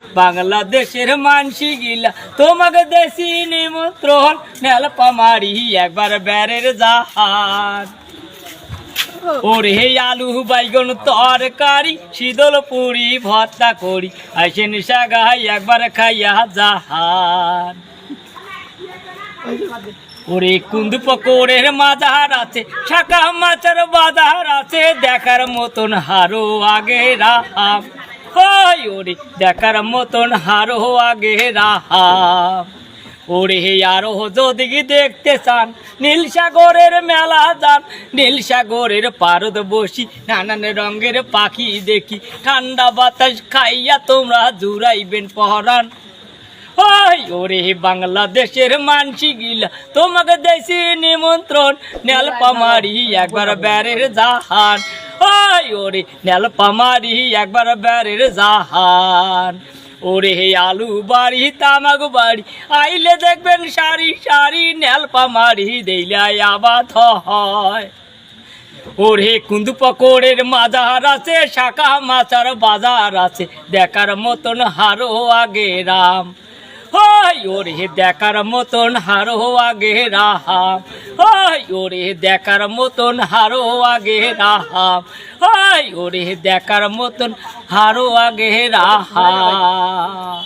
বাংলাদেশের মানসি গিলা তোমাকে দেশি নিমন্ত্রণ নেলপা মারি একবার বেড়ের জাহাজ। ওরে আলু বাইগন তরকারি শীতল পুরি ভর্তা করি আইসেন সাগাই একবার খাইয়া জাহান। ওরে কুন্দু পকোড়ের মাজার আছে শাকা মাছের বাজার আছে দেখার মতন হারো আগে রাহাম। ওরে দেখার মতন হারো আগে রাহাম। ওরে আরো যদি দেখতে চান নীল সাগরের মেলা যান, নীল সাগরের পারদ বসি নানান রঙের পাখি দেখি ঠান্ডা বাতাস খাইয়া তোমরা জুড়াইবেন পহরান। ওরে বাংলাদেশের মানসি গিলা তোমাকে দেশি নিমন্ত্রণ নেলপা মারি একবার বেড়ের জাহান। ওরে নেলপা মারি একবার বেড়ের জাহান। ওরে আলু বাড়ি তামাক বাড়ি আইলে দেখবেন সারি সারি নেলপা মারি দেইলাই আবাদ হয়। ওরে কুন্দু পকোড়ের মাজার আছে শাকা মাছার বাজার আছে দেখার মতন হারো আগে রাম। ওরে দেখার মতন হারো আগে রাহাম। ওরে দেখার মতন হারো আগে রাহাম। ওরে দেখার মতন হারো আগে রাহাম।